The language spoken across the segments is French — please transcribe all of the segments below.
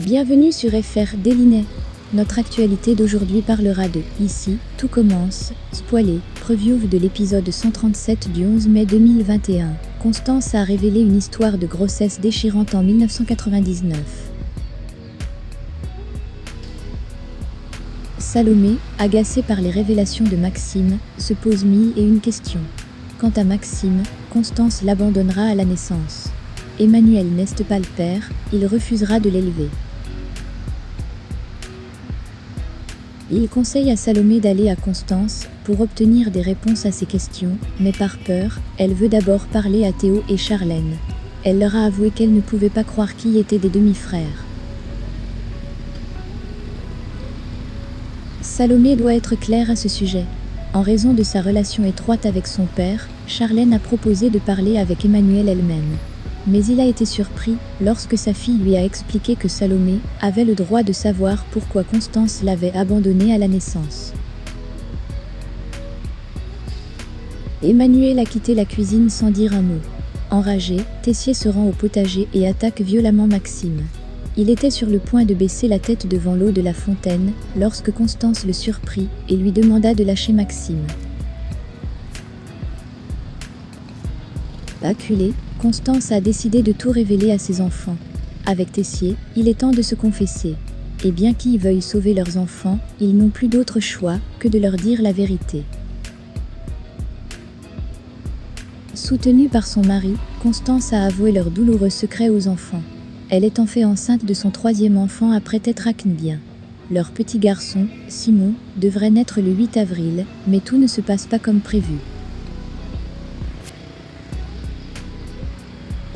Bienvenue sur FR Délinet. Notre actualité d'aujourd'hui parlera de « Ici, tout commence », spoilé, preview de l'épisode 137 du 11 mai 2021. Constance a révélé une histoire de grossesse déchirante en 1999. Salomé, agacée par les révélations de Maxime, se pose mille et une questions. Quant à Maxime, Constance l'abandonnera à la naissance. Emmanuel n'est pas le père, il refusera de l'élever. Il conseille à Salomé d'aller à Constance pour obtenir des réponses à ses questions, mais par peur, elle veut d'abord parler à Théo et Charlène. Elle leur a avoué qu'elle ne pouvait pas croire qui étaient des demi-frères. Salomé doit être claire à ce sujet. En raison de sa relation étroite avec son père, Charlène a proposé de parler avec Emmanuel elle-même. Mais il a été surpris lorsque sa fille lui a expliqué que Salomé avait le droit de savoir pourquoi Constance l'avait abandonnée à la naissance. Emmanuel a quitté la cuisine sans dire un mot. Enragé, Tessier se rend au potager et attaque violemment Maxime. Il était sur le point de baisser la tête devant l'eau de la fontaine lorsque Constance le surprit et lui demanda de lâcher Maxime. Acculée, Constance a décidé de tout révéler à ses enfants. Avec Tessier, il est temps de se confesser. Et bien qu'ils veuillent sauver leurs enfants, ils n'ont plus d'autre choix que de leur dire la vérité. Soutenue par son mari, Constance a avoué leur douloureux secret aux enfants. Elle est en fait enceinte de son troisième enfant après Tétrachne. Leur petit garçon, Simon, devrait naître le 8 avril, mais tout ne se passe pas comme prévu.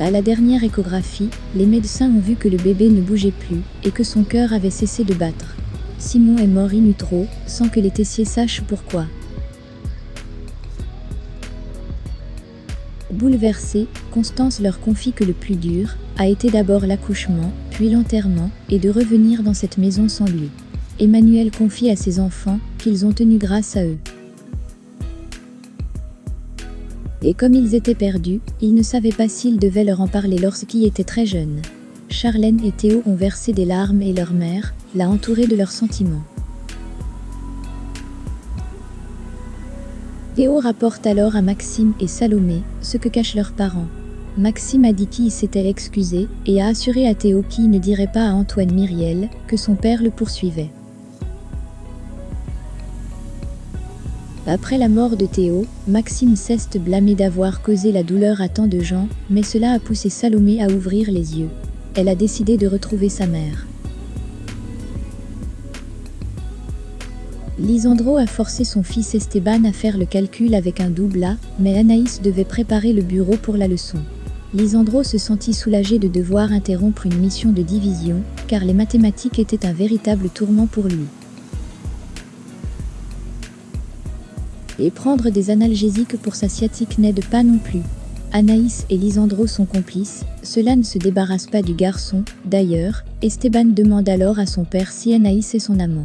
À la dernière échographie, les médecins ont vu que le bébé ne bougeait plus et que son cœur avait cessé de battre. Simon est mort in utero, sans que les Tessiers sachent pourquoi. Bouleversée, Constance leur confie que le plus dur a été d'abord l'accouchement, puis l'enterrement, et de revenir dans cette maison sans lui. Emmanuel confie à ses enfants qu'ils ont tenu grâce à eux. Et comme ils étaient perdus, ils ne savaient pas s'ils devaient leur en parler lorsqu'ils étaient très jeunes. Charlène et Théo ont versé des larmes et leur mère l'a entouré de leurs sentiments. Théo rapporte alors à Maxime et Salomé ce que cachent leurs parents. Maxime a dit qu'il s'était excusé et a assuré à Théo qu'il ne dirait pas à Antoine Myriel que son père le poursuivait. Après la mort de Théo, Maxime cesse de blâmer d'avoir causé la douleur à tant de gens, mais cela a poussé Salomé à ouvrir les yeux. Elle a décidé de retrouver sa mère. Lisandro a forcé son fils Esteban à faire le calcul avec un double A, mais Anaïs devait préparer le bureau pour la leçon. Lisandro se sentit soulagé de devoir interrompre une mission de division, car les mathématiques étaient un véritable tourment pour lui. Et prendre des analgésiques pour sa sciatique n'aide pas non plus. Anaïs et Lisandro sont complices, cela ne se débarrasse pas du garçon. D'ailleurs, Esteban demande alors à son père si Anaïs est son amant.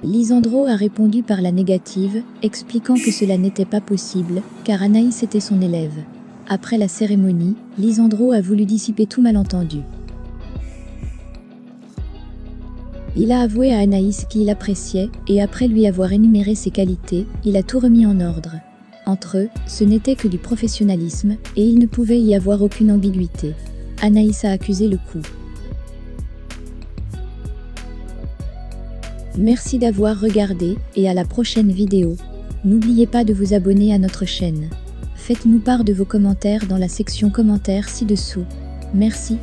Lisandro a répondu par la négative, expliquant que cela n'était pas possible, car Anaïs était son élève. Après la cérémonie, Lisandro a voulu dissiper tout malentendu. Il a avoué à Anaïs qu'il l'appréciait, et après lui avoir énuméré ses qualités, il a tout remis en ordre. Entre eux, ce n'était que du professionnalisme, et il ne pouvait y avoir aucune ambiguïté. Anaïs a accusé le coup. Merci d'avoir regardé, et à la prochaine vidéo. N'oubliez pas de vous abonner à notre chaîne. Faites-nous part de vos commentaires dans la section commentaires ci-dessous. Merci.